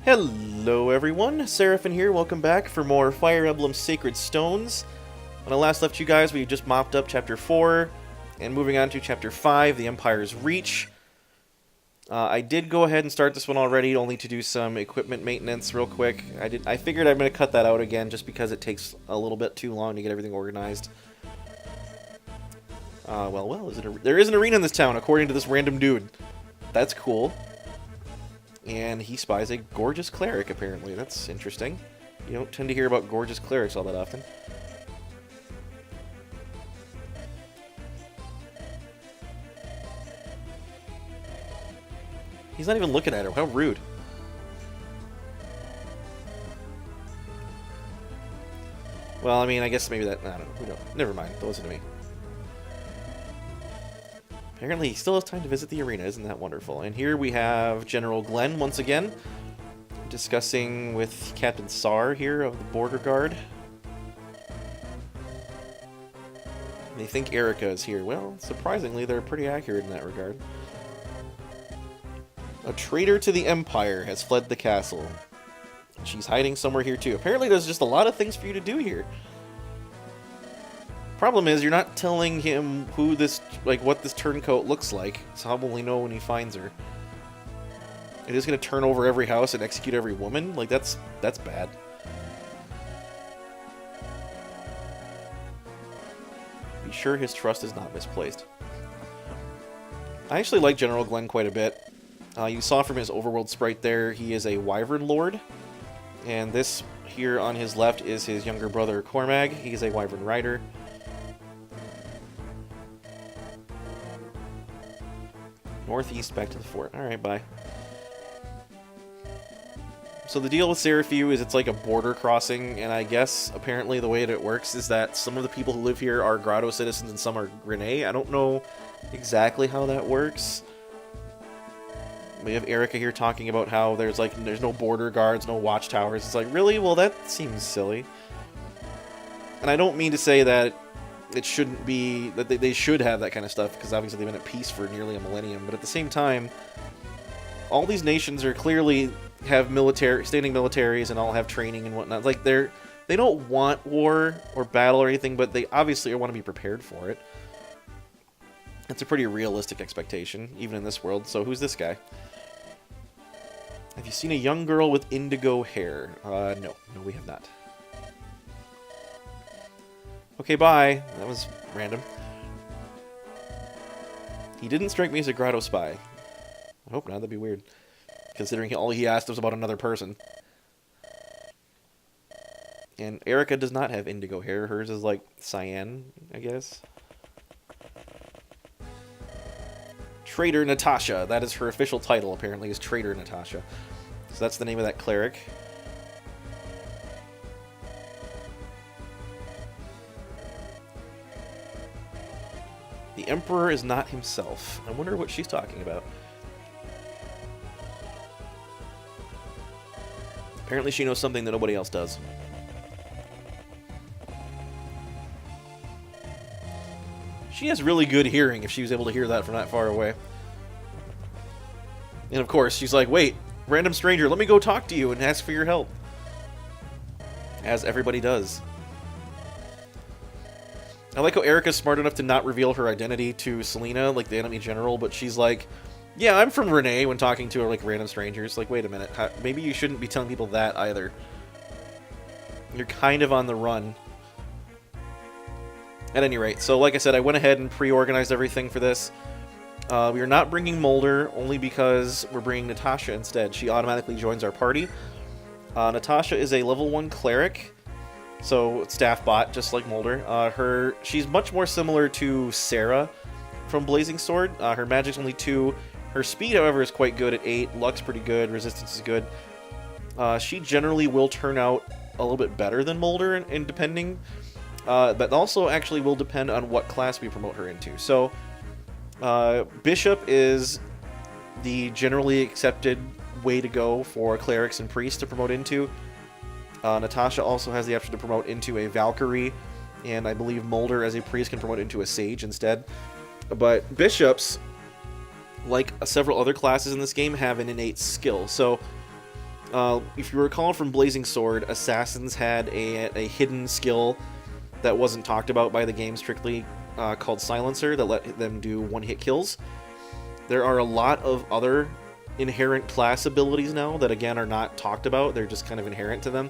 Hello everyone, Seraphin here, welcome back for more Fire Emblem Sacred Stones. When I last left you guys, we just mopped up Chapter 4, and moving on to Chapter 5, the Empire's Reach. I did go ahead and start this one already, only to do some equipment maintenance real quick. I figured I'm going to cut that out again, just because it takes a little bit too long to get everything organized. There is an arena in this town, according to this random dude. That's cool. And he spies a gorgeous cleric, apparently. That's interesting. You don't tend to hear about gorgeous clerics all that often. He's not even looking at her. How rude. Well, I mean, I guess maybe that... I don't know. Never mind. Don't listen to me. Apparently, he still has time to visit the arena. Isn't that wonderful? And here we have General Glenn once again, discussing with Captain Sar here of the Border Guard. They think Erica is here. Well, surprisingly, they're pretty accurate in that regard. A traitor to the Empire has fled the castle. She's hiding somewhere here, too. Apparently, there's just a lot of things for you to do here. Problem is, you're not telling him who this, what this turncoat looks like, so he'll only know when he finds her. It is going to turn over every house and execute every woman? Like, that's bad. Be sure his trust is not misplaced. I actually like General Glenn quite a bit. You saw from his overworld sprite there, he is a Wyvern Lord. And this here on his left is his younger brother, Cormag. He's a Wyvern Rider. Northeast, back to the fort. Alright, bye. So the deal with Seraphiu is it's like a border crossing, and I guess, apparently, the way that it works is that some of the people who live here are Grotto citizens and some are Grenay. I don't know exactly how that works. We have Erica here talking about how there's no border guards, no watchtowers. It's like, really? Well, that seems silly. And I don't mean to say that it shouldn't be, that they should have that kind of stuff, because obviously they've been at peace for nearly a millennium, but at the same time, all these nations are clearly have standing militaries and all have training and whatnot. Like, they don't want war or battle or anything, but they obviously want to be prepared for it. It's a pretty realistic expectation, even in this world. So who's this guy? Have you seen a young girl with indigo hair? No, we have not. Okay, bye. That was random. He didn't strike me as a Grotto spy. I hope not. That'd be weird. Considering all he asked was about another person. And Erica does not have indigo hair. Hers is like cyan, I guess. Traitor Natasha. That is her official title, apparently, is Traitor Natasha. So that's the name of that cleric. The Emperor is not himself. I wonder what she's talking about. Apparently she knows something that nobody else does. She has really good hearing if she was able to hear that from that far away. And of course, she's like, wait, random stranger, let me go talk to you and ask for your help. As everybody does. I like how Erica's smart enough to not reveal her identity to Selena, like the enemy general, but she's like, yeah, I'm from Renee, when talking to her, like, random strangers. Like, wait a minute, maybe you shouldn't be telling people that either. You're kind of on the run. At any rate, so like I said, I went ahead and pre-organized everything for this. We are not bringing Mulder, only because we're bringing Natasha instead. She automatically joins our party. Natasha is a level 1 cleric. So, staff bot, just like Mulder. She's much more similar to Sarah from Blazing Sword. Her magic's only 2. Her speed, however, is quite good at 8. Luck's pretty good. Resistance is good. She generally will turn out a little bit better than Mulder, in depending. But also actually will depend on what class we promote her into. So, Bishop is the generally accepted way to go for clerics and priests to promote into. Natasha also has the option to promote into a Valkyrie, and I believe Mulder as a priest can promote into a Sage instead. But Bishops, like several other classes in this game, have an innate skill. So If you recall from Blazing Sword, assassins had a hidden skill that wasn't talked about by the game strictly, called Silencer, that let them do one-hit kills. There are a lot of other inherent class abilities now that, again, are not talked about. They're just kind of inherent to them.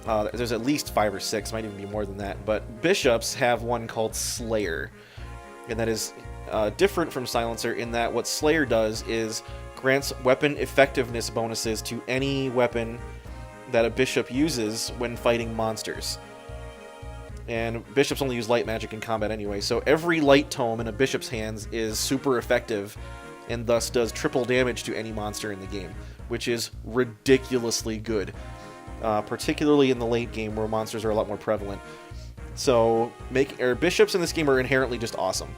There's at least 5 or 6, might even be more than that. But bishops have one called Slayer, and that is different from Silencer in that what Slayer does is grants weapon effectiveness bonuses to any weapon that a bishop uses when fighting monsters. And bishops only use light magic in combat anyway, so every light tome in a bishop's hands is super effective and thus does triple damage to any monster in the game, which is ridiculously good, particularly in the late game where monsters are a lot more prevalent. So bishops in this game are inherently just awesome.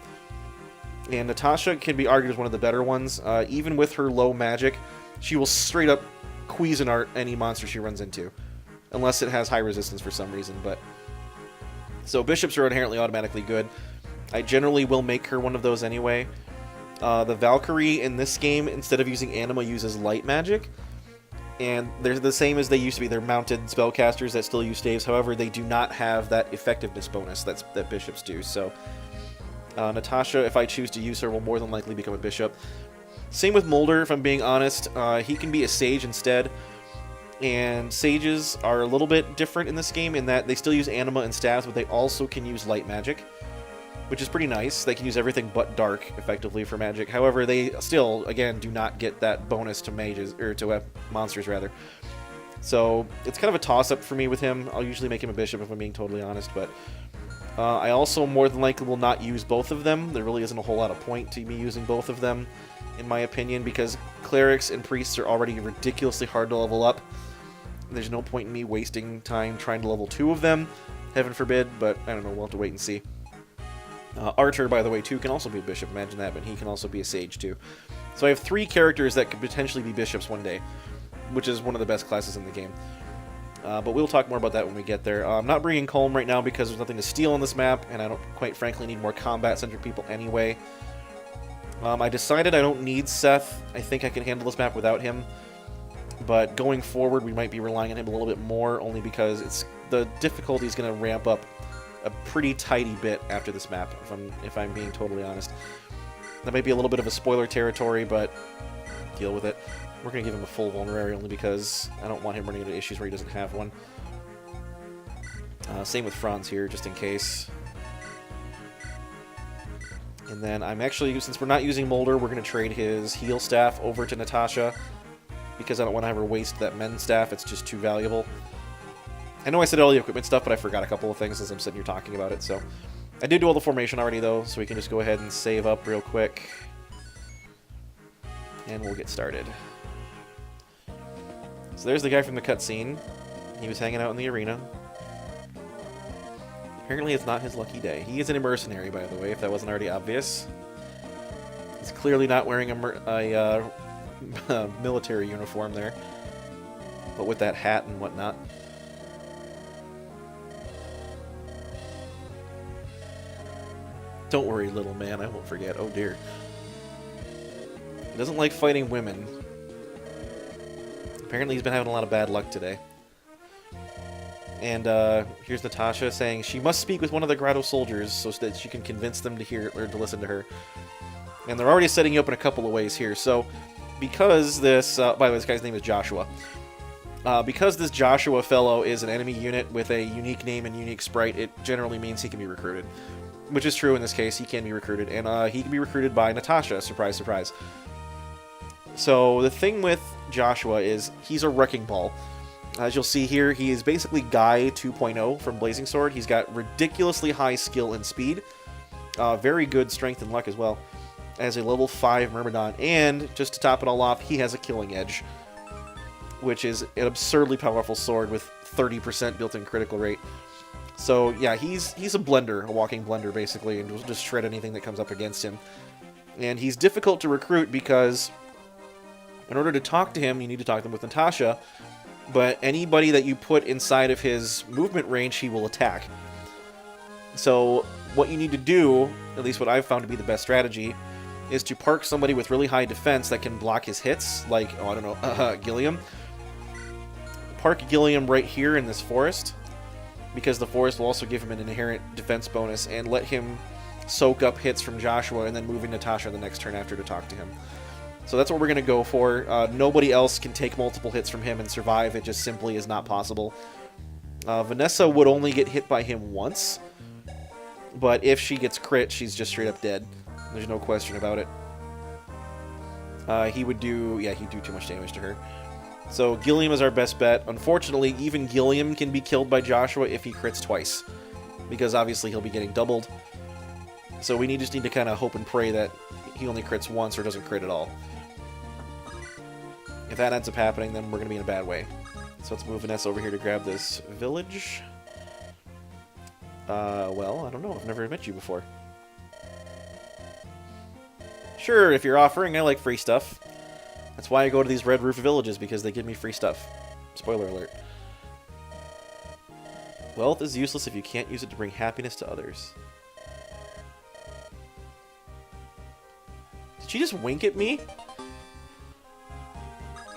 And Natasha can be argued as one of the better ones. Even with her low magic, she will straight up Cuisinart any monster she runs into, unless it has high resistance for some reason. But so bishops are inherently automatically good. I generally will make her one of those anyway. The Valkyrie in this game, instead of using Anima, uses light magic. And they're the same as they used to be. They're mounted spellcasters that still use staves. However, they do not have that effectiveness bonus that bishops do. So Natasha, if I choose to use her, will more than likely become a bishop. Same with Mulder, if I'm being honest. He can be a sage instead. And sages are a little bit different in this game in that they still use Anima and staves, but they also can use light magic, which is pretty nice. They can use everything but dark, effectively, for magic. However, they still, again, do not get that bonus to mages, or to monsters, rather. So, it's kind of a toss-up for me with him. I'll usually make him a bishop, if I'm being totally honest, but I also, more than likely, will not use both of them. There really isn't a whole lot of point to me using both of them, in my opinion, because clerics and priests are already ridiculously hard to level up. There's no point in me wasting time trying to level 2 of them, heaven forbid, but I don't know, we'll have to wait and see. Archer, by the way, too, can also be a bishop, imagine that, but he can also be a sage, too. So I have 3 characters that could potentially be bishops one day, which is one of the best classes in the game. But we'll talk more about that when we get there. I'm not bringing Colm right now because there's nothing to steal on this map, and I don't, quite frankly, need more combat-centric people anyway. I decided I don't need Seth. I think I can handle this map without him. But going forward, we might be relying on him a little bit more, only because the difficulty is going to ramp up a pretty tidy bit after this map, if I'm being totally honest. That might be a little bit of a spoiler territory, but deal with it. We're going to give him a full vulnerary only because I don't want him running into issues where he doesn't have one. Same with Franz here, just in case. And then I'm actually, since we're not using Mulder, we're going to trade his heal staff over to Natasha, because I don't want to have her waste that men staff. It's just too valuable. I know I said all the equipment stuff, but I forgot a couple of things as I'm sitting here talking about it. So I did do all the formation already, though, so we can just go ahead and save up real quick. And we'll get started. So there's the guy from the cutscene. He was hanging out in the arena. Apparently it's not his lucky day. He is a mercenary, by the way, if that wasn't already obvious. He's clearly not wearing a military uniform there, but with that hat and whatnot. Don't worry, little man, I won't forget. Oh dear. He doesn't like fighting women. Apparently he's been having a lot of bad luck today. And here's Natasha saying she must speak with one of the Grotto soldiers so that she can convince them to hear or to listen to her. And they're already setting you up in a couple of ways here. So because this, by the way, this guy's name is Joshua. Because this Joshua fellow is an enemy unit with a unique name and unique sprite, it generally means he can be recruited. Which is true in this case, he can be recruited. And he can be recruited by Natasha, surprise, surprise. So the thing with Joshua is he's a wrecking ball. As you'll see here, he is basically Guy 2.0 from Blazing Sword. He's got ridiculously high skill and speed. Very good strength and luck as well. As a level 5 Myrmidon. And, just to top it all off, he has a killing edge. Which is an absurdly powerful sword with 30% built-in critical rate. So, yeah, he's a blender, a walking blender, basically, and will just shred anything that comes up against him. And he's difficult to recruit because in order to talk to him, you need to talk to him with Natasha, but anybody that you put inside of his movement range, he will attack. So, what you need to do, at least what I've found to be the best strategy, is to park somebody with really high defense that can block his hits, like, oh, I don't know, Gilliam, park Gilliam right here in this forest, because the forest will also give him an inherent defense bonus and let him soak up hits from Joshua and then moving Natasha the next turn after to talk to him. So that's what we're going to go for. Nobody else can take multiple hits from him and survive. It just simply is not possible. Vanessa would only get hit by him once, but if she gets crit, she's just straight up dead. There's no question about it. He'd do too much damage to her. So Gilliam is our best bet. Unfortunately, even Gilliam can be killed by Joshua if he crits twice, because obviously he'll be getting doubled. So we just need to kind of hope and pray that he only crits once or doesn't crit at all. If that ends up happening, then we're going to be in a bad way. So let's move Vanessa over here to grab this village. Well, I don't know. I've never met you before. Sure, if you're offering, I like free stuff. That's why I go to these red roof villages, because they give me free stuff. Spoiler alert. Wealth is useless if you can't use it to bring happiness to others. Did she just wink at me?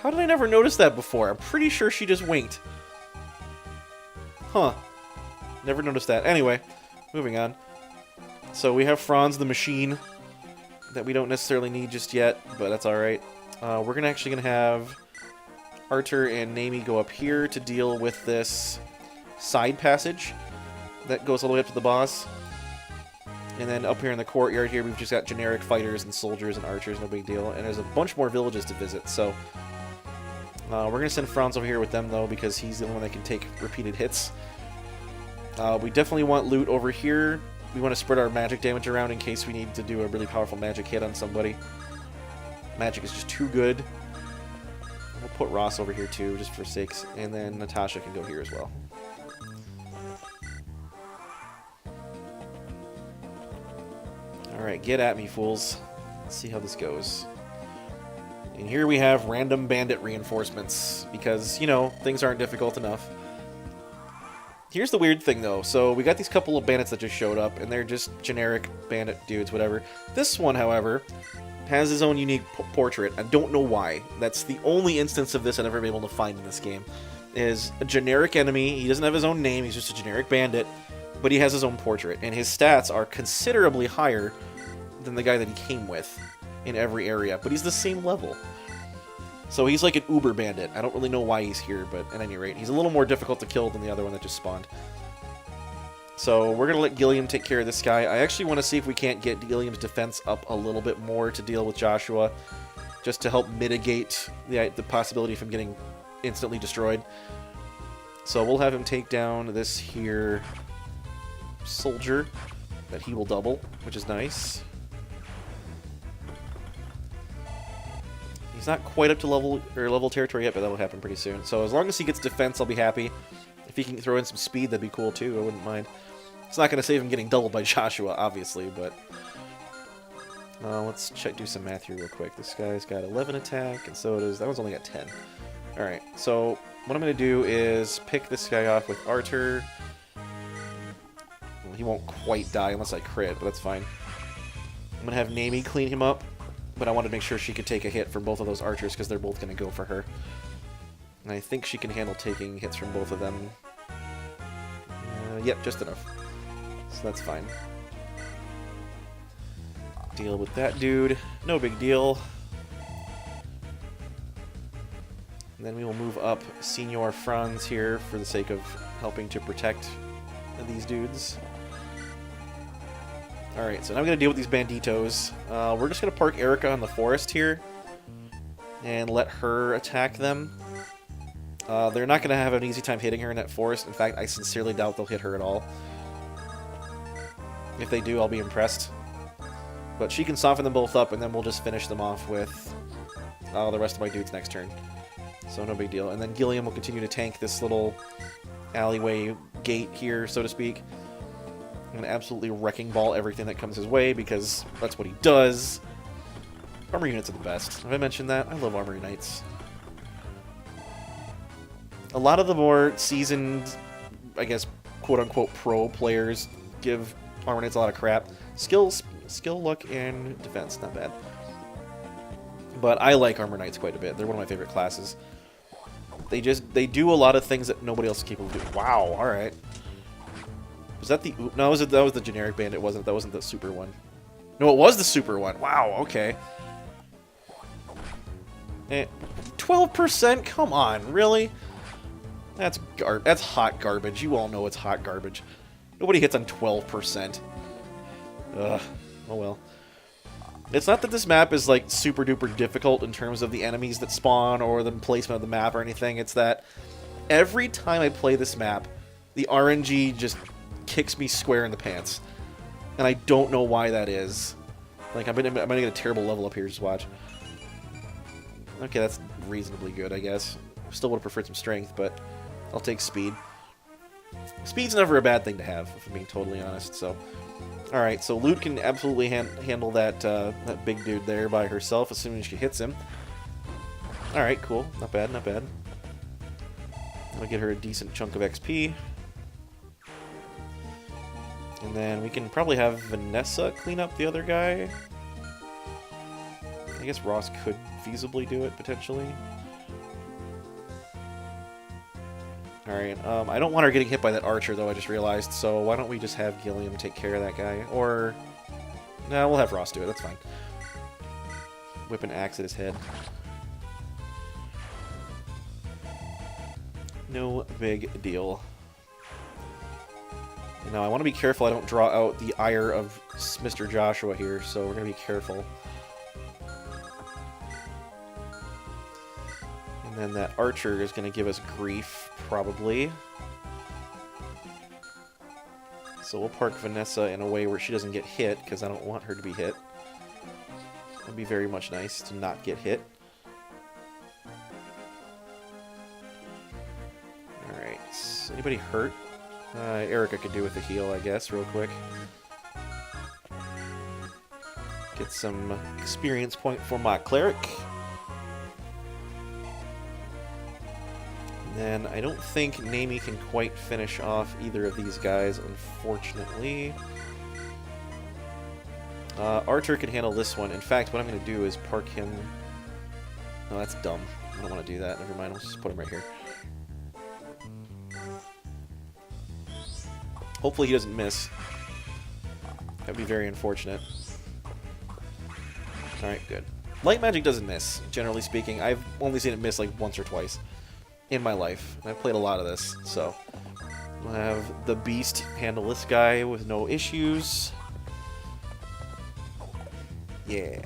How did I never notice that before? I'm pretty sure she just winked. Huh. Never noticed that. Anyway, moving on. So we have Franz the Machine that we don't necessarily need just yet, but that's alright. We're actually going to have Artur and Naomi go up here to deal with this side passage that goes all the way up to the boss. And then up here in the courtyard here, we've just got generic fighters and soldiers and archers, no big deal. And there's a bunch more villages to visit, so we're going to send Franz over here with them, though, because he's the only one that can take repeated hits. We definitely want loot over here. We want to spread our magic damage around in case we need to do a really powerful magic hit on somebody. Magic is just too good. We'll put Ross over here, too, just for sakes. And then Natasha can go here as well. Alright, get at me, fools. Let's see how this goes. And here we have random bandit reinforcements, because, you know, things aren't difficult enough. Here's the weird thing, though. So we got these couple of bandits that just showed up, and they're just generic bandit dudes, whatever. This one, however, has his own unique portrait. I don't know why. That's the only instance of this I've ever been able to find in this game. Is a generic enemy. He doesn't have his own name. He's just a generic bandit, but he has his own portrait, and his stats are considerably higher than the guy that he came with in every area, but he's the same level. So he's like an uber bandit. I don't really know why he's here, but at any rate, he's a little more difficult to kill than the other one that just spawned. So we're going to let Gilliam take care of this guy. I actually want to see if we can't get Gilliam's defense up a little bit more to deal with Joshua, just to help mitigate the possibility of him getting instantly destroyed. So we'll have him take down this here soldier that he will double, which is nice. He's not quite up to level territory yet, but that'll happen pretty soon. So as long as he gets defense, I'll be happy. If he can throw in some speed, that'd be cool too. I wouldn't mind. It's not going to save him getting doubled by Joshua, obviously, but let's do some math here real quick. This guy's got 11 attack, and so does that one's only got 10. All right. So what I'm going to do is pick this guy off with Artur. Well, he won't quite die unless I crit, but that's fine. I'm going to have Naomi clean him up. But I wanted to make sure she could take a hit from both of those archers because they're both going to go for her. And I think she can handle taking hits from both of them. Yep, just enough. So that's fine. Deal with that dude. No big deal. And then we will move up Senior Franz here for the sake of helping to protect these dudes. Alright, so now I'm going to deal with these banditos. We're just going to park Erica in the forest here and let her attack them. They're not going to have an easy time hitting her in that forest. In fact, I sincerely doubt they'll hit her at all. If they do, I'll be impressed. But she can soften them both up, and then we'll just finish them off with the rest of my dudes next turn. So no big deal. And then Gilliam will continue to tank this little alleyway gate here, so to speak. I'm going to absolutely wrecking ball everything that comes his way, because that's what he does. Armor units are the best. Have I mentioned that? I love armor knights. A lot of the more seasoned, I guess, quote-unquote pro players give armor knights a lot of crap. Skill, luck, and defense, not bad. But I like armor knights quite a bit. They're one of my favorite classes. They do a lot of things that nobody else is capable of doing. Wow, alright. Was that the... No, that was the generic bandit, wasn't it? That wasn't the super one. No, it was the super one. Wow, okay. 12%? Come on, really? That's hot garbage. You all know it's hot garbage. Nobody hits on 12%. Ugh. Oh well. It's not that this map is, like, super duper difficult in terms of the enemies that spawn or the placement of the map or anything. It's that every time I play this map, the RNG just kicks me square in the pants. And I don't know why that is. Like, I'm gonna get a terrible level up here, just watch. Okay, that's reasonably good, I guess. Still would have preferred some strength, but I'll take speed. Speed's never a bad thing to have, if I'm being totally honest, so... Alright, so Lute can absolutely handle that big dude there by herself, assuming she hits him. Alright, cool. Not bad, not bad. I'll get her a decent chunk of XP. And then we can probably have Vanessa clean up the other guy. I guess Ross could feasibly do it, potentially. Alright, I don't want her getting hit by that archer, though, I just realized, so why don't we just have Gilliam take care of that guy? Or... No, we'll have Ross do it, that's fine. Whip an axe at his head. No big deal. Now, I want to be careful I don't draw out the ire of Mr. Joshua here, so we're going to be careful. And then that archer is going to give us grief, probably. So we'll park Vanessa in a way where she doesn't get hit, because I don't want her to be hit. It would be very much nice to not get hit. Alright, anybody hurt? Erica could do with a heal, I guess, real quick. Get some experience point for my cleric. And then I don't think Naomi can quite finish off either of these guys, unfortunately. Archer can handle this one. In fact, what I'm going to do is park him... No, that's dumb. I don't want to do that. Never mind, let's just put him right here. Hopefully he doesn't miss. That'd be very unfortunate. Alright, good. Light magic doesn't miss, generally speaking. I've only seen it miss like once or twice in my life. And I've played a lot of this, so... We'll have the beast handle this guy with no issues. Yeah.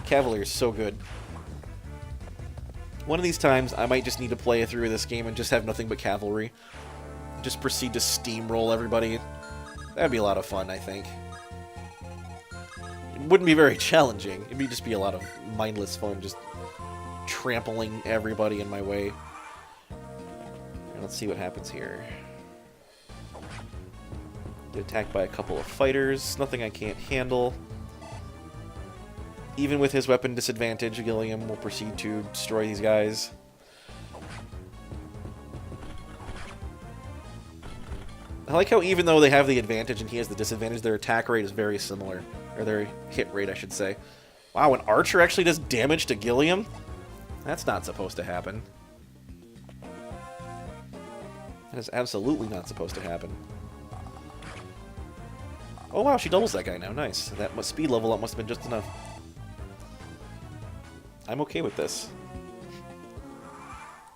Cavalier's so good. One of these times, I might just need to play through this game and just have nothing but cavalry. Just proceed to steamroll everybody. That'd be a lot of fun, I think. It wouldn't be very challenging. It'd just be a lot of mindless fun, just trampling everybody in my way. And let's see what happens here. Get attacked by a couple of fighters. Nothing I can't handle. Even with his weapon disadvantage, Gilliam will proceed to destroy these guys. I like how even though they have the advantage and he has the disadvantage, their attack rate is very similar. Or their hit rate, I should say. Wow, an archer actually does damage to Gilliam? That's not supposed to happen. That is absolutely not supposed to happen. Oh wow, she doubles that guy now. Nice. That speed level up must have been just enough. I'm okay with this.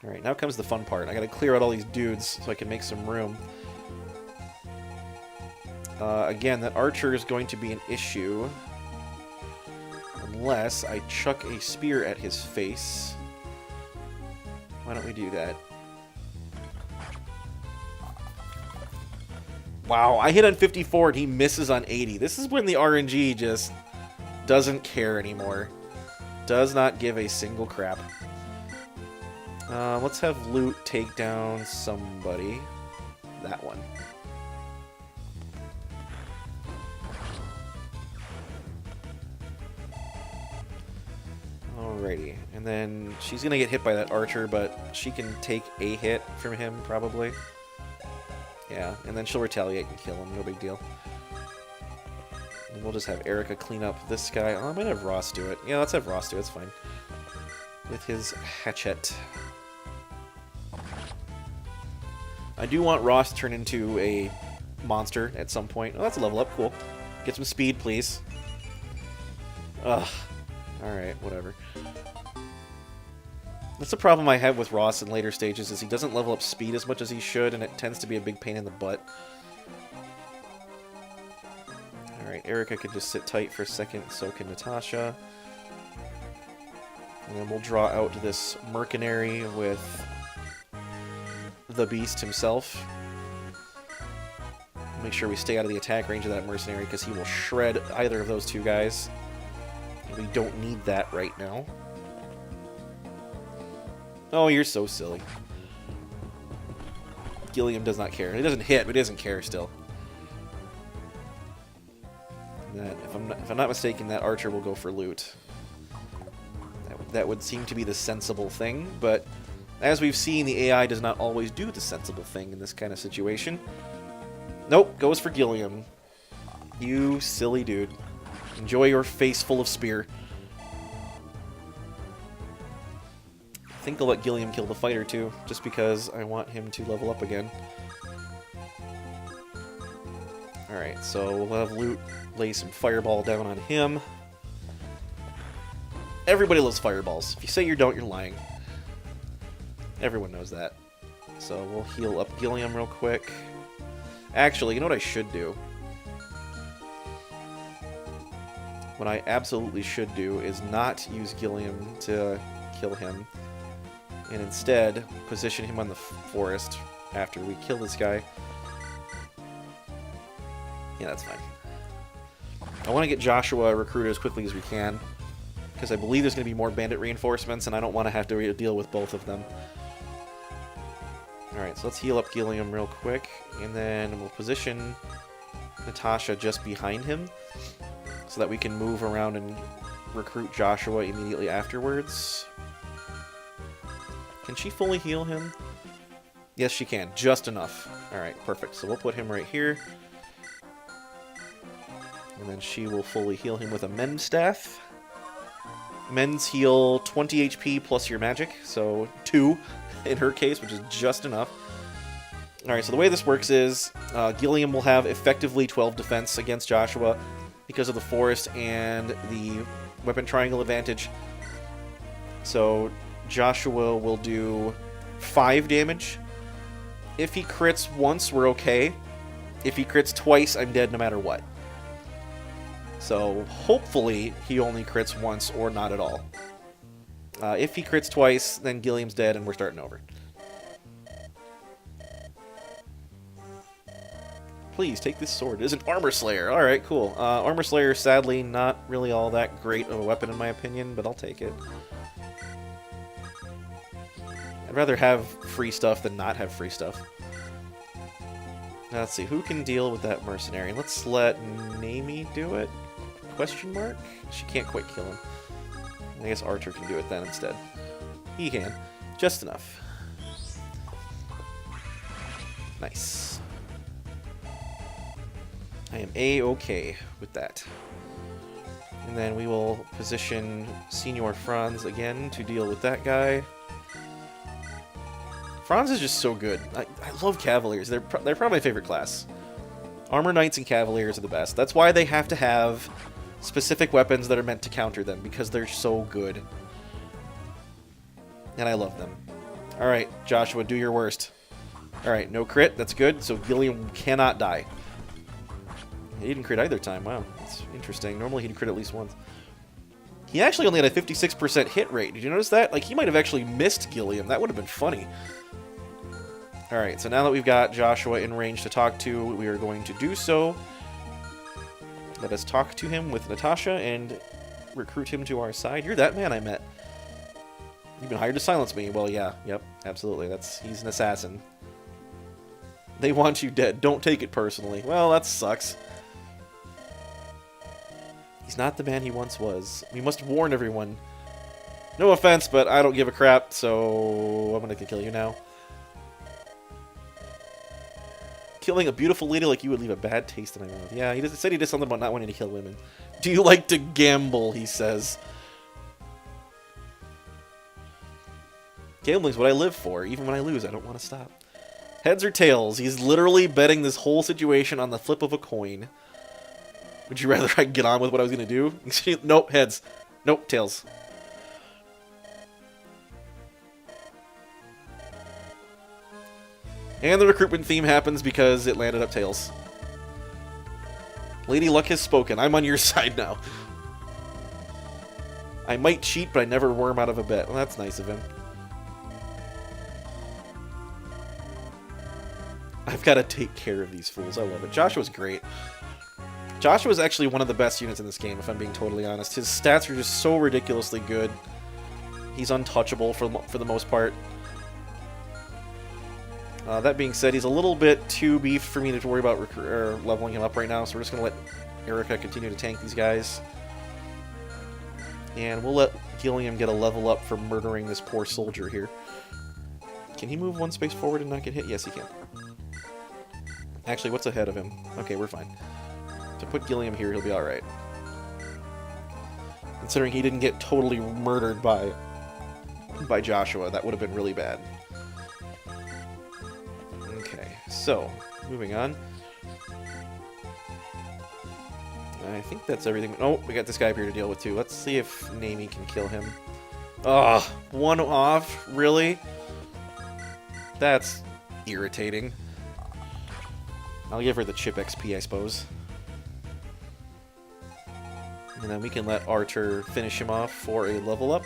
Alright, now comes the fun part. I gotta clear out all these dudes so I can make some room. Again, that archer is going to be an issue. Unless I chuck a spear at his face. Why don't we do that? Wow, I hit on 54 and he misses on 80. This is when the RNG just doesn't care anymore. Does not give a single crap. Let's have Lute take down somebody. That one. Alrighty, and then she's gonna get hit by that archer, but she can take a hit from him, probably. Yeah, and then she'll retaliate and kill him, no big deal. And we'll just have Erica clean up this guy. Oh, I might have Ross do it. Yeah, let's have Ross do it, it's fine. With his hatchet. I do want Ross to turn into a monster at some point. Oh, that's a level up. Cool. Get some speed, please. Ugh. Alright, whatever. That's the problem I have with Ross in later stages, is he doesn't level up speed as much as he should, and it tends to be a big pain in the butt. Alright, Erica can just sit tight for a second, so can Natasha. And then we'll draw out this mercenary with the Beast himself. Make sure we stay out of the attack range of that mercenary, because he will shred either of those two guys. And we don't need that right now. Oh, you're so silly. Gilliam does not care. He doesn't hit, but he doesn't care still. That, if I'm not mistaken, that archer will go for loot. That would seem to be the sensible thing, but as we've seen, the AI does not always do the sensible thing in this kind of situation. Nope, goes for Gilliam. You silly dude. Enjoy your face full of spear. I think I'll let Gilliam kill the fighter too, just because I want him to level up again. Alright, so we'll have Loot lay some fireball down on him. Everybody loves fireballs. If you say you don't, you're lying. Everyone knows that. So we'll heal up Gilliam real quick. Actually, you know what I should do? What I absolutely should do is not use Gilliam to kill him, and instead position him on the forest after we kill this guy. Yeah, that's fine. I want to get Joshua recruited as quickly as we can, because I believe there's going to be more bandit reinforcements, and I don't want to have to deal with both of them. Alright, so let's heal up Gilliam real quick, and then we'll position Natasha just behind him, so that we can move around and recruit Joshua immediately afterwards. Can she fully heal him? Yes, she can. Just enough. Alright, perfect. So we'll put him right here. And then she will fully heal him with a Mend Staff. Mends heal 20 HP plus your magic, so 2 in her case, which is just enough. Alright, so the way this works is Gilliam will have effectively 12 defense against Joshua because of the forest and the weapon triangle advantage. So Joshua will do 5 damage. If he crits once, we're okay. If he crits twice, I'm dead no matter what. So hopefully he only crits once or not at all. If he crits twice, then Gilliam's dead and we're starting over. Please, take this sword. It is an Armor Slayer. Alright, cool. Armor Slayer, sadly, not really all that great of a weapon in my opinion, but I'll take it. I'd rather have free stuff than not have free stuff. Now, let's see, who can deal with that mercenary? Let's let Naomi do it? Question mark? She can't quite kill him. I guess Archer can do it then instead. He can. Just enough. Nice. I am A-okay with that. And then we will position Senior Franz again to deal with that guy. Franz is just so good. I love Cavaliers. They're probably my favorite class. Armor Knights and Cavaliers are the best. That's why they have to have specific weapons that are meant to counter them, because they're so good. And I love them. Alright, Joshua, do your worst. Alright, no crit. That's good. So Gilliam cannot die. He didn't crit either time. Wow, that's interesting. Normally he'd crit at least once. He actually only had a 56% hit rate. Did you notice that? Like, he might have actually missed Gilliam. That would have been funny. Alright, so now that we've got Joshua in range to talk to, we are going to do so. Let us talk to him with Natasha and recruit him to our side. You're that man I met. You've been hired to silence me. Well, yeah. Yep, absolutely. He's an assassin. They want you dead. Don't take it personally. Well, that sucks. He's not the man he once was. We must warn everyone. No offense, but I don't give a crap, so I'm gonna kill you now. Killing a beautiful lady like you would leave a bad taste in my mouth. Yeah, he said he did something about not wanting to kill women. Do you like to gamble, he says. Gambling's what I live for. Even when I lose, I don't want to stop. Heads or tails? He's literally betting this whole situation on the flip of a coin. Would you rather I get on with what I was going to do? Nope, heads. Nope, tails. And the recruitment theme happens because it landed up tails. Lady Luck has spoken. I'm on your side now. I might cheat, but I never worm out of a bet. Well, that's nice of him. I've got to take care of these fools. I love it. Joshua's great. Joshua's actually one of the best units in this game, if I'm being totally honest. His stats are just so ridiculously good. He's untouchable for the most part. That being said, he's a little bit too beefed for me to worry about leveling him up right now, so we're just going to let Erica continue to tank these guys. And we'll let Gilliam get a level up for murdering this poor soldier here. Can he move one space forward and not get hit? Yes, he can. Actually, what's ahead of him? Okay, we're fine. To put Gilliam here, he'll be alright. Considering he didn't get totally murdered by Joshua, that would have been really bad. Okay, so, moving on. I think that's everything. Oh, we got this guy up here to deal with too. Let's see if Nami can kill him. Ugh, one off? Really? That's irritating. I'll give her the chip XP, I suppose. And then we can let Archer finish him off for a level up.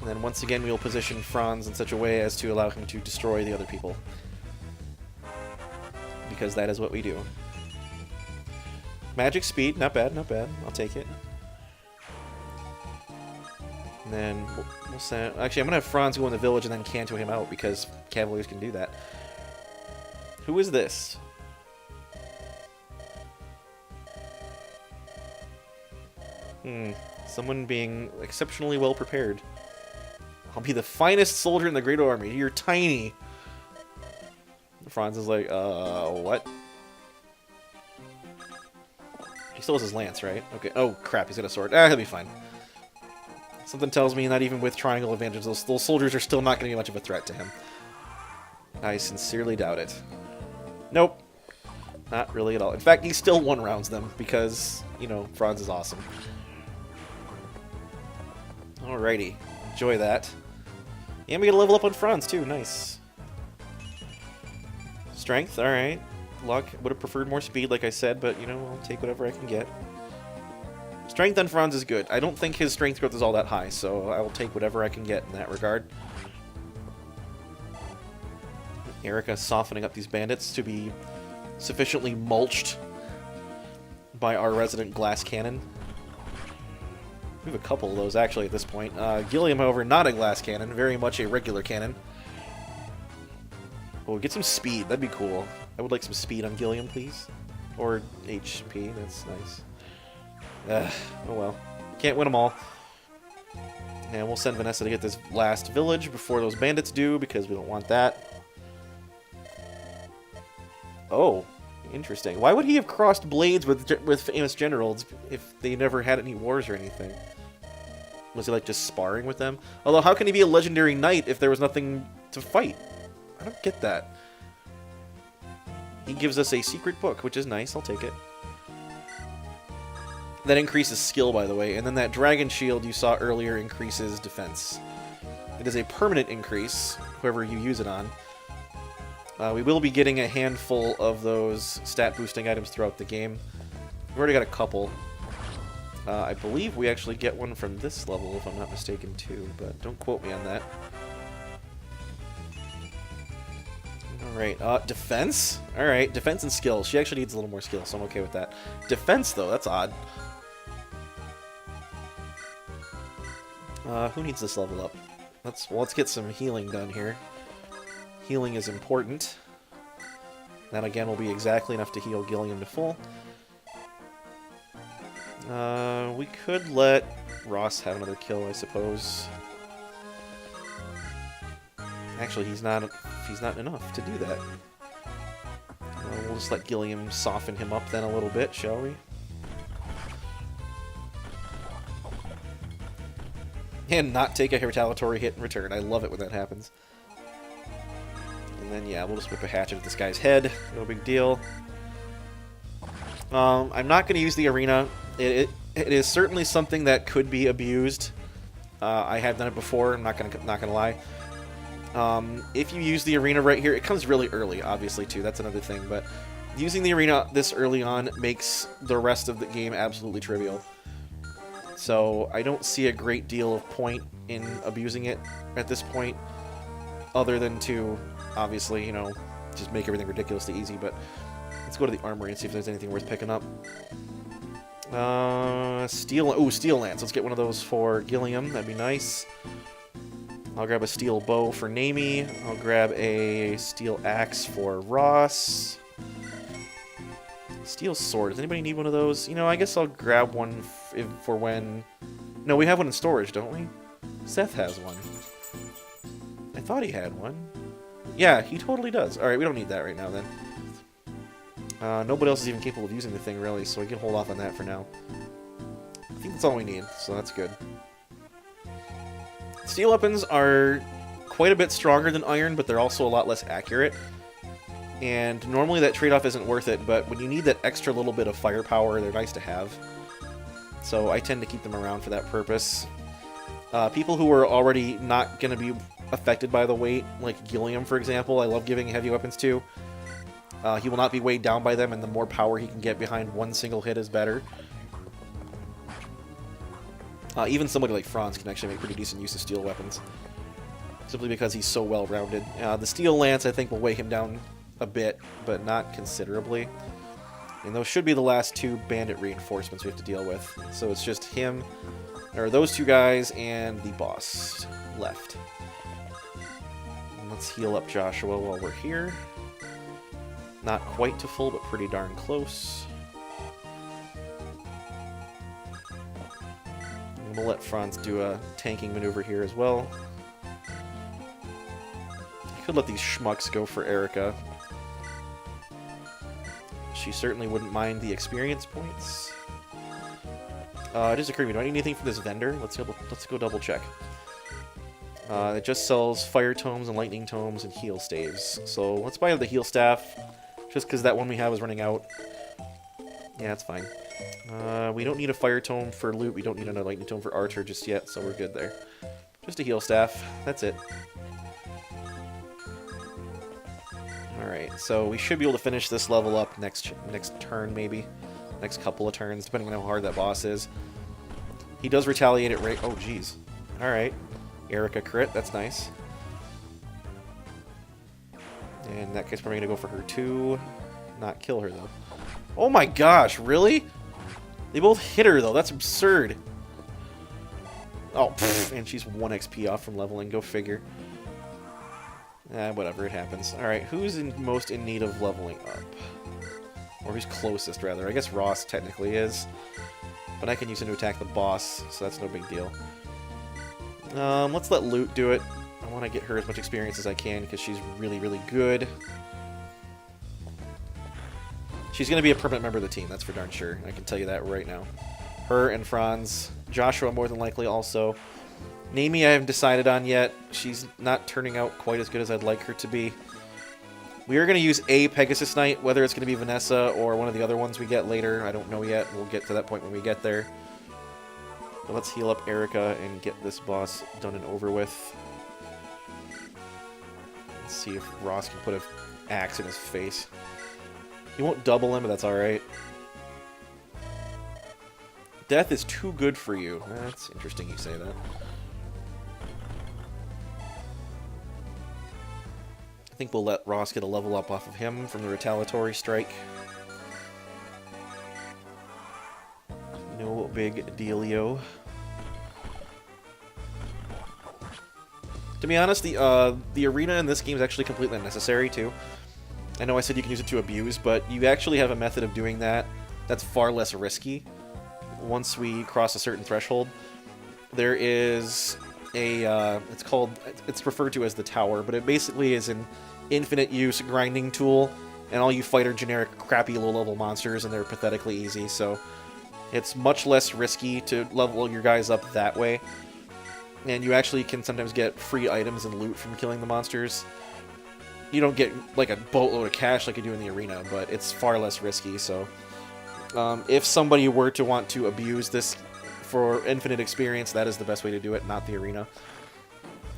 And then once again, we'll position Franz in such a way as to allow him to destroy the other people. Because that is what we do. Magic speed, not bad, not bad. I'll take it. And then we'll send... Actually, I'm going to have Franz go in the village and then canto him out, because Cavaliers can do that. Who is this? Someone being exceptionally well prepared. I'll be the finest soldier in the Great Army. You're tiny. Franz is like, what? He still has his lance, right? Okay. Oh, crap. He's got a sword. Ah, he'll be fine. Something tells me not even with triangle advantage, those soldiers are still not going to be much of a threat to him. I sincerely doubt it. Nope. Not really at all. In fact, he still one-rounds them because, you know, Franz is awesome. Alrighty. Enjoy that. And we get a level up on Franz, too. Nice. Strength, alright. Luck, would have preferred more speed, like I said, but, you know, I'll take whatever I can get. Strength on Franz is good. I don't think his strength growth is all that high, so I will take whatever I can get in that regard. Erica softening up these bandits to be sufficiently mulched by our resident glass cannon. We have a couple of those, actually, at this point. Gilliam, however, not a glass cannon, very much a regular cannon. Oh, get some speed. That'd be cool. I would like some speed on Gilliam, please. Or HP. That's nice. Oh well. Can't win them all. And we'll send Vanessa to get this last village before those bandits do, because we don't want that. Oh, interesting. Why would he have crossed blades with famous generals if they never had any wars or anything? Was he, like, just sparring with them? Although, how can he be a legendary knight if there was nothing to fight? I don't get that. He gives us a secret book, which is nice. I'll take it. That increases skill, by the way. And then that dragon shield you saw earlier increases defense. It is a permanent increase, whoever you use it on. We will be getting a handful of those stat-boosting items throughout the game. We've already got a couple. I believe we actually get one from this level, if I'm not mistaken, too. But don't quote me on that. Alright, defense? Alright, defense and skill. She actually needs a little more skill, so I'm okay with that. Defense, though, that's odd. Who needs this level up? Let's get some healing done here. Healing is important. That, again, will be exactly enough to heal Gilliam to full. We could let Ross have another kill, I suppose. Actually, he's not enough to do that. We'll just let Gilliam soften him up then a little bit, shall we? And not take a retaliatory hit in return. I love it when that happens. And then, yeah, we'll just whip a hatchet at this guy's head. No big deal. I'm not going to use the arena. It is certainly something that could be abused. I have done it before. I'm not gonna lie. If you use the arena right here, it comes really early, obviously too. That's another thing. But using the arena this early on makes the rest of the game absolutely trivial. So I don't see a great deal of point in abusing it at this point, other than to obviously, you know, just make everything ridiculously easy. But let's go to the armory and see if there's anything worth picking up. Steel lance. Let's get one of those for Gilliam. That'd be nice. I'll grab a steel bow for Namie. I'll grab a steel axe for Ross. Steel sword. Does anybody need one of those? You know, I guess I'll grab one for when... No, we have one in storage, don't we? Seth has one. I thought he had one. Yeah, he totally does. Alright, we don't need that right now, then. Nobody else is even capable of using the thing, really, so we can hold off on that for now. I think that's all we need, so that's good. Steel weapons are quite a bit stronger than iron, but they're also a lot less accurate. And normally that trade-off isn't worth it, but when you need that extra little bit of firepower, they're nice to have. So I tend to keep them around for that purpose. People who are already not going to be affected by the weight, like Gilliam, for example, I love giving heavy weapons to. He will not be weighed down by them, and the more power he can get behind one single hit is better. Even somebody like Franz can actually make pretty decent use of steel weapons, simply because he's so well-rounded. The steel lance, I think, will weigh him down a bit, but not considerably. And those should be the last two bandit reinforcements we have to deal with. So it's just him, or those two guys, and the boss left. And let's heal up Joshua while we're here. Not quite to full, but pretty darn close. And we'll let Franz do a tanking maneuver here as well. I could let these schmucks go for Erica. She certainly wouldn't mind the experience points. It just occurred to me, do I need anything from this vendor? Let's go double check. It just sells fire tomes and lightning tomes and heal staves. So let's buy the heal staff. Just because that one we have is running out. Yeah, that's fine. We don't need a fire tome for loot. We don't need another lightning tome for Archer just yet, so we're good there. Just a heal staff. That's it. Alright, so we should be able to finish this level up next turn, maybe. Next couple of turns, depending on how hard that boss is. He does retaliate at rate... Oh, jeez. Alright. Erica crit. That's nice. And in that case, we're going to go for her too. Not kill her, though. Oh my gosh, really? They both hit her, though. That's absurd. Oh, pfft, and she's 1 XP off from leveling. Go figure. Whatever, it happens. Alright, who's most in need of leveling up? Or who's closest, rather. I guess Ross technically is. But I can use him to attack the boss, so that's no big deal. Let's let Loot do it. I want to get her as much experience as I can, because she's really, really good. She's going to be a permanent member of the team, that's for darn sure. I can tell you that right now. Her and Franz. Joshua, more than likely, also. Namie, I haven't decided on yet. She's not turning out quite as good as I'd like her to be. We are going to use a Pegasus Knight, whether it's going to be Vanessa or one of the other ones we get later. I don't know yet. We'll get to that point when we get there. But let's heal up Erica and get this boss done and over with. Let's see if Ross can put an axe in his face. He won't double him, but that's alright. Death is too good for you. That's interesting you say that. I think we'll let Ross get a level up off of him from the retaliatory strike. No big dealio. To be honest, the arena in this game is actually completely unnecessary, too. I know I said you can use it to abuse, but you actually have a method of doing that that's far less risky. Once we cross a certain threshold, there is a, it's referred to as the tower, but it basically is an infinite use grinding tool, and all you fight are generic crappy low-level monsters, and they're pathetically easy, so it's much less risky to level your guys up that way. And you actually can sometimes get free items and loot from killing the monsters. you don't get like a boatload of cash like you do in the arena, but it's far less risky. So if somebody were to want to abuse this for infinite experience, that is the best way to do it, not the arena.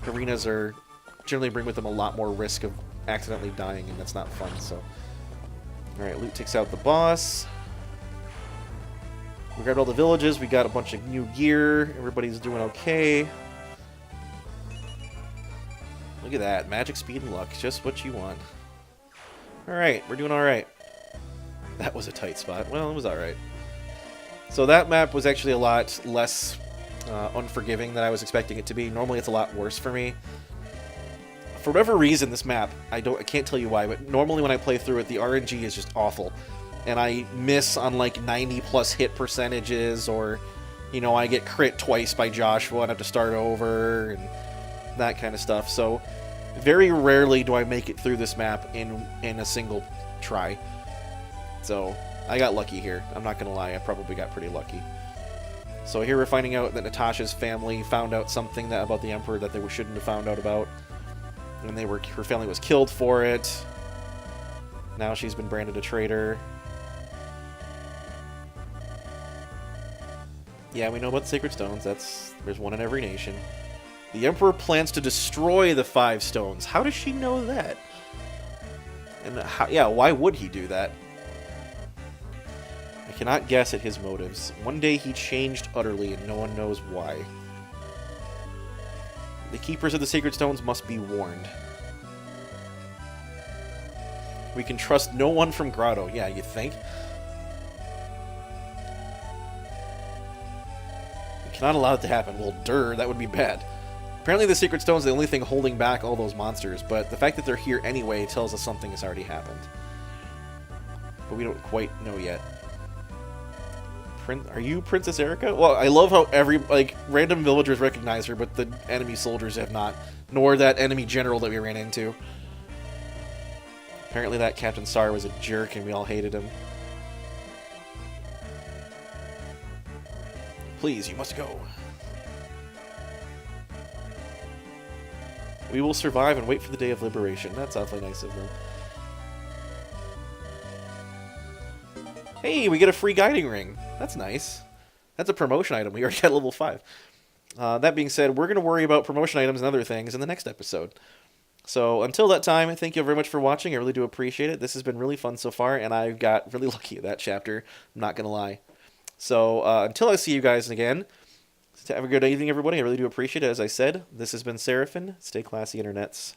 Arenas are generally bring with them a lot more risk of accidentally dying, and that's not fun. So, all right, loot takes out the boss. We grabbed all the villages. We got a bunch of new gear. Everybody's doing okay. Look at that. Magic, speed, and luck. Just what you want. Alright, we're doing alright. That was a tight spot. Well, it was alright. So that map was actually a lot less unforgiving than I was expecting it to be. Normally it's a lot worse for me. For whatever reason, this map, I can't tell you why, but normally when I play through it, the RNG is just awful. And I miss on like 90+ hit percentages, or, you know, I get crit twice by Joshua and have to start over, and that kind of stuff. So very rarely do I make it through this map in a single try. So I got lucky here. I'm not going to lie, I probably got pretty lucky. So here we're finding out that Natasha's family found out something about the Emperor that they shouldn't have found out about. And her family was killed for it. Now she's been branded a traitor. Yeah, we know about the Sacred Stones. There's one in every nation. The Emperor plans to destroy the 5 stones. How does she know that? And why would he do that? I cannot guess at his motives. One day he changed utterly, and no one knows why. The keepers of the Sacred Stones must be warned. We can trust no one from Grotto. Yeah, you think? We cannot allow it to happen. Well, that would be bad. Apparently the Sacred Stone's the only thing holding back all those monsters, but the fact that they're here anyway tells us something has already happened. But we don't quite know yet. Are you Princess Erica? Well, I love how random villagers recognize her, but the enemy soldiers have not. Nor that enemy general that we ran into. Apparently that Captain Sar was a jerk and we all hated him. Please, you must go. We will survive and wait for the day of liberation. That's awfully nice of them. Hey, we get a free guiding ring. That's nice. That's a promotion item. We already got level 5. That being said, we're going to worry about promotion items and other things in the next episode. So until that time, thank you very much for watching. I really do appreciate it. This has been really fun so far, and I got really lucky at that chapter. I'm not going to lie. So until I see you guys again, have a good evening, everybody. I really do appreciate it. As I said, this has been Seraphin. Stay classy, internets.